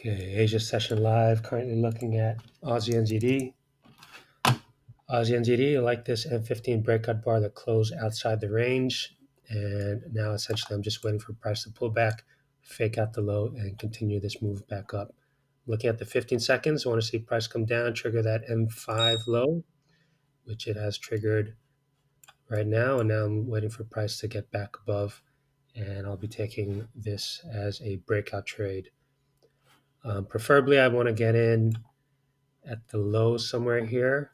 Okay, Asia session live. Currently looking at AUDNZD. AUDNZD, I like this M15 breakout bar that closed outside the range. And now essentially I'm just waiting for price to pull back, fake out the low, and continue this move back up. Looking at the 15 seconds, I want to see price come down, trigger that M5 low, which it has triggered right now. And now I'm waiting for price to get back above. And I'll be taking this as a breakout trade. Preferably, I want to get in at the low somewhere here.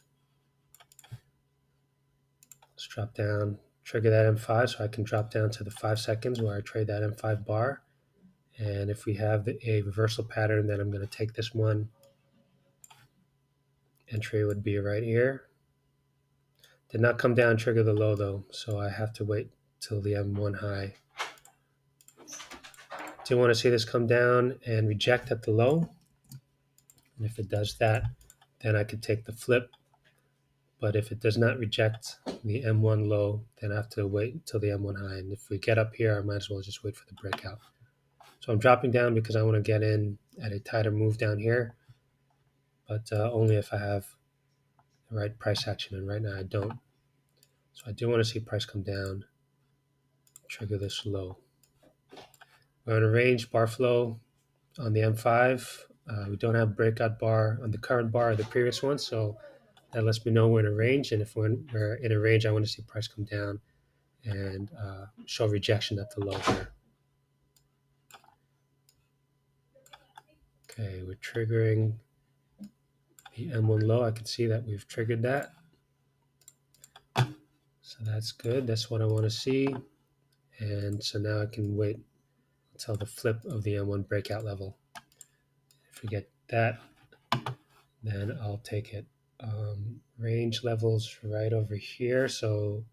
Let's drop down, trigger that M5 so I can drop down to the 5 seconds where I trade that M5 bar. And if we have a reversal pattern, then I'm going to take this one. Entry would be right here. Did not come down, trigger the low though, so I have to wait till the M1 high. Do want to see this come down and reject at the low. And if it does that, then I could take the flip. But if it does not reject the M1 low, then I have to wait until the M1 high. And if we get up here, I might as well just wait for the breakout. So I'm dropping down because I want to get in at a tighter move down here, but only if I have the right price action. And right now I don't. So I do want to see price come down, trigger this low. We're on a range bar flow on the M5. We don't have breakout bar on the current bar or the previous one, so that lets me know we're in a range. And if we're in a range, I want to see price come down and show rejection at the low here. Okay, we're triggering the M1 low. I can see that we've triggered that. So that's good. That's what I want to see. And so now I can wait until the flip of the M1 breakout level. If we get that, then I'll take it. Range levels right over here. So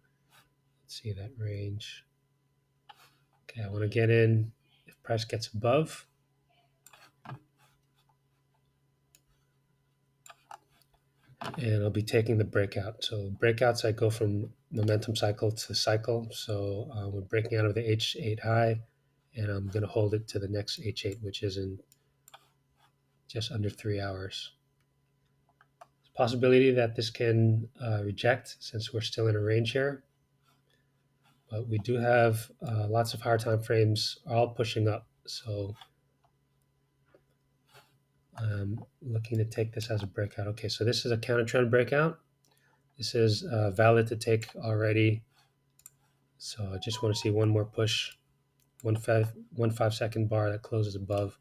let's see that range. Okay, I want to get in if price gets above. And I'll be taking the breakout. So breakouts, I go from momentum cycle to cycle. So we're breaking out of the H8 high, and I'm going to hold it to the next H8, which is in just under 3 hours. There's a possibility that this can reject since we're still in a range here. But we do have lots of higher time frames all pushing up. So I'm looking to take this as a breakout. Okay, so this is a counter trend breakout. This is valid to take already. So I just want to see one more push, one 5 second bar that closes above,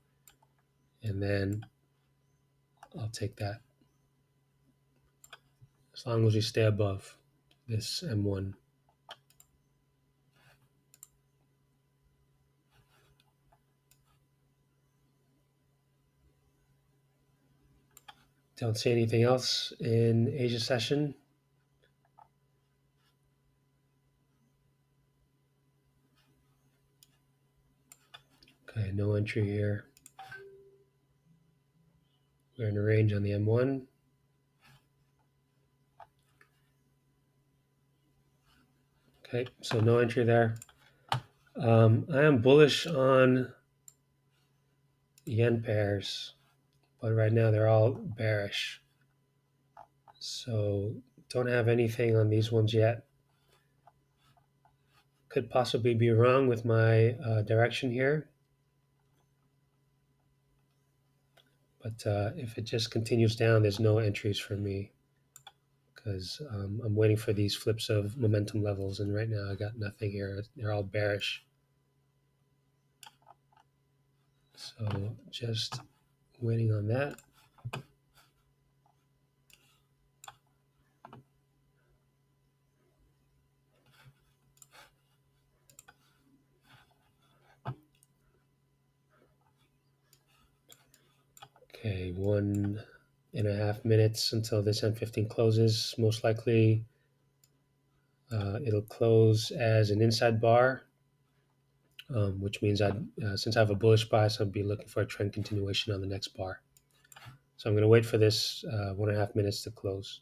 and then I'll take that. As long as we stay above this M1. Don't see anything else in Asia session. Okay, no entry here. We're in a range on the M1. Okay, so no entry there. I am bullish on yen pairs, but right now they're all bearish. So don't have anything on these ones yet. Could possibly be wrong with my direction here. But if it just continues down, there's no entries for me because I'm waiting for these flips of momentum levels. And right now I got nothing here. They're all bearish. So just waiting on that. Okay, 1.5 minutes until this M15 closes. Most likely it'll close as an inside bar, which means since I have a bullish bias, I'll be looking for a trend continuation on the next bar. So I'm going to wait for this 1.5 minutes to close.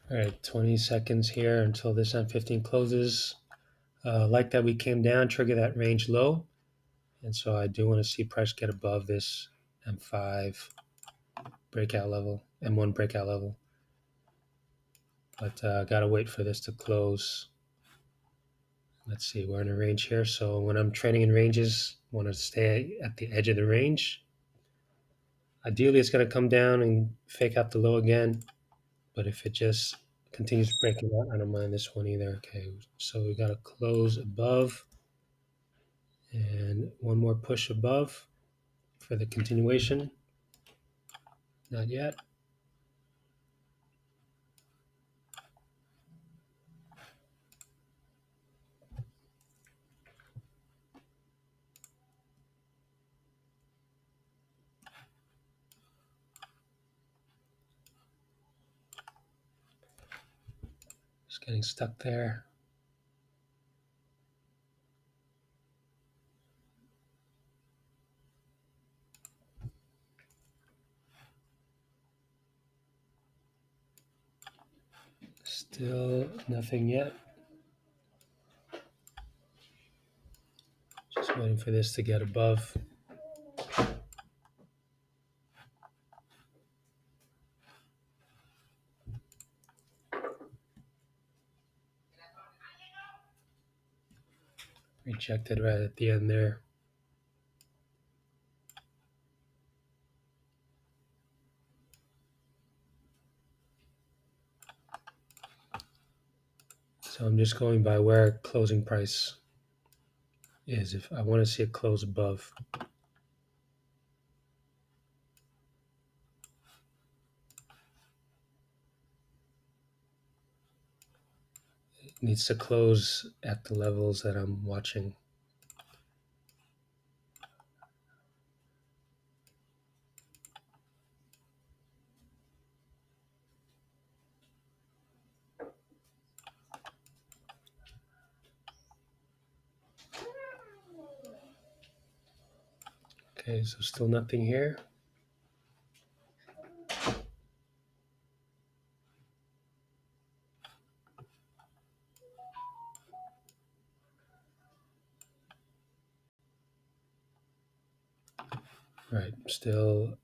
All right, 20 seconds here until this M15 closes. Like that we came down, trigger that range low. And so I do want to see price get above this M5 breakout level, M1 breakout level. But gotta wait for this to close. Let's see, we're in a range here. So when I'm trading in ranges, I want to stay at the edge of the range. Ideally, it's going to come down and fake out the low again. But if it just continues breaking out, I don't mind this one either. Okay, so we got to close above and one more push above for the continuation. Not yet. Just getting stuck there. Still nothing yet. Just waiting for this to get above. Rejected right at the end there. So I'm just going by where closing price is. If I want to see it close above. It needs to close at the levels that I'm watching. Okay, so still nothing here. Right, still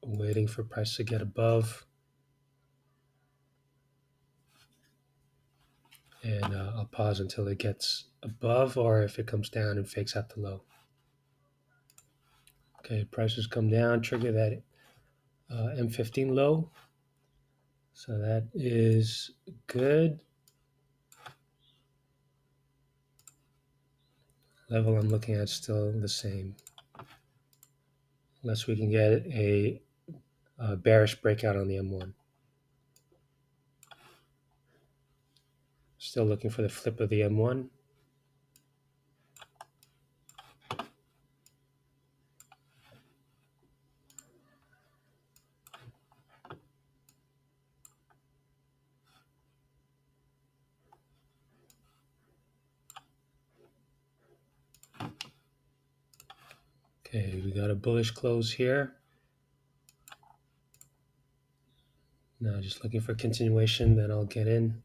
waiting for price to get above. And I'll pause until it gets above, or if it comes down and fakes out the low. Okay, prices come down, trigger that M15 low. So that is good. Level I'm looking at still the same. Unless we can get a bearish breakout on the M1. Still looking for the flip of the M1. Okay, we got a bullish close here. Now just looking for continuation, then I'll get in.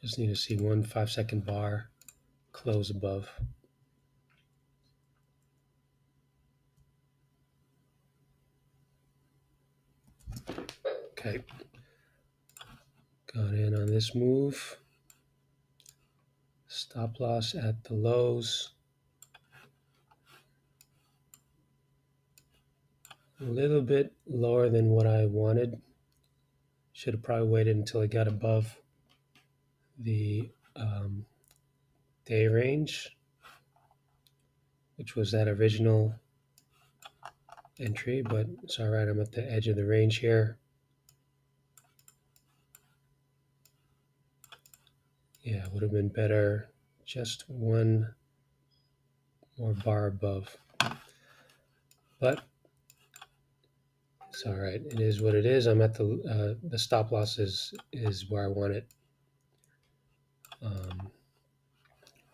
Just need to see one 5-second bar close above. Okay, got in on this move. Stop loss at the lows. A little bit lower than what I wanted. Should have probably waited until it got above the day range, which was that original entry, but it's all right. I'm at the edge of the range here. Yeah, would have been better just one more bar above, but it's all right. It is what it is. I'm at the stop loss is where I want it.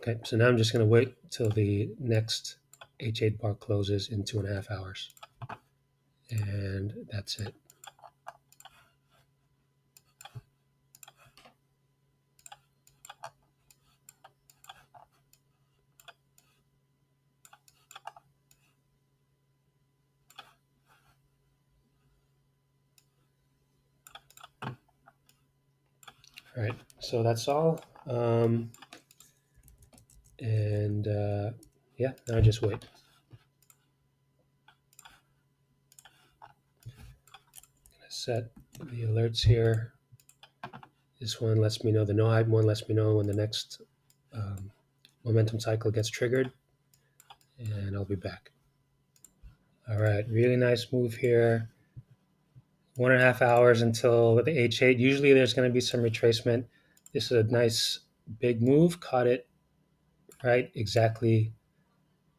Okay, so now I'm just going to wait till the next H8 bar closes in 2.5 hours. And that's it. All right, so that's all. And yeah, now just wait. Set the alerts here. This one lets me know, the no hype one lets me know when the next momentum cycle gets triggered, and I'll be back. All right, really nice move here. 1.5 hours until the H8. Usually there's going to be some retracement. This is a nice big move, caught it right, exactly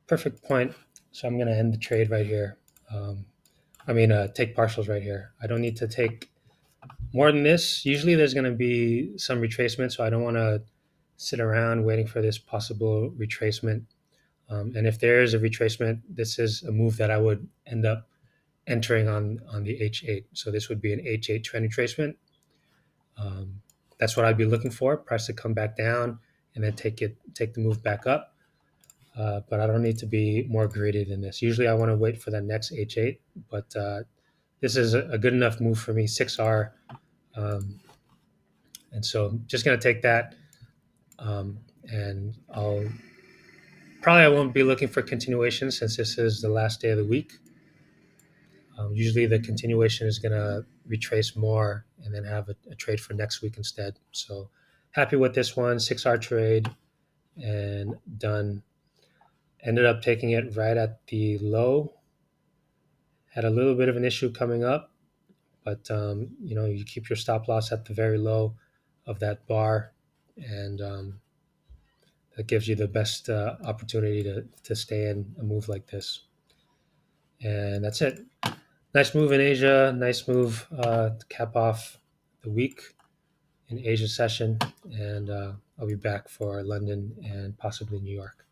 perfect point. So I'm going to end the trade right here. Take partials right here. I don't need to take more than this. Usually there's going to be some retracement, so I don't want to sit around waiting for this possible retracement. And if there is a retracement, this is a move that I would end up entering on the H8. So this would be an H8 trend retracement. That's what I'd be looking for, price to come back down and then take the move back up. But I don't need to be more greedy than this. Usually I want to wait for the next H8, but this is a good enough move for me, 6R. And so I'm just going to take that. And I won't be looking for continuation since this is the last day of the week. Usually the continuation is going to retrace more and then have a trade for next week instead. So happy with this one, 6R trade and done. Ended up taking it right at the low. Had a little bit of an issue coming up, but you keep your stop loss at the very low of that bar, and that gives you the best opportunity to stay in a move like this. And that's it. Nice move in Asia. Nice move to cap off the week in Asia session. And I'll be back for London and possibly New York.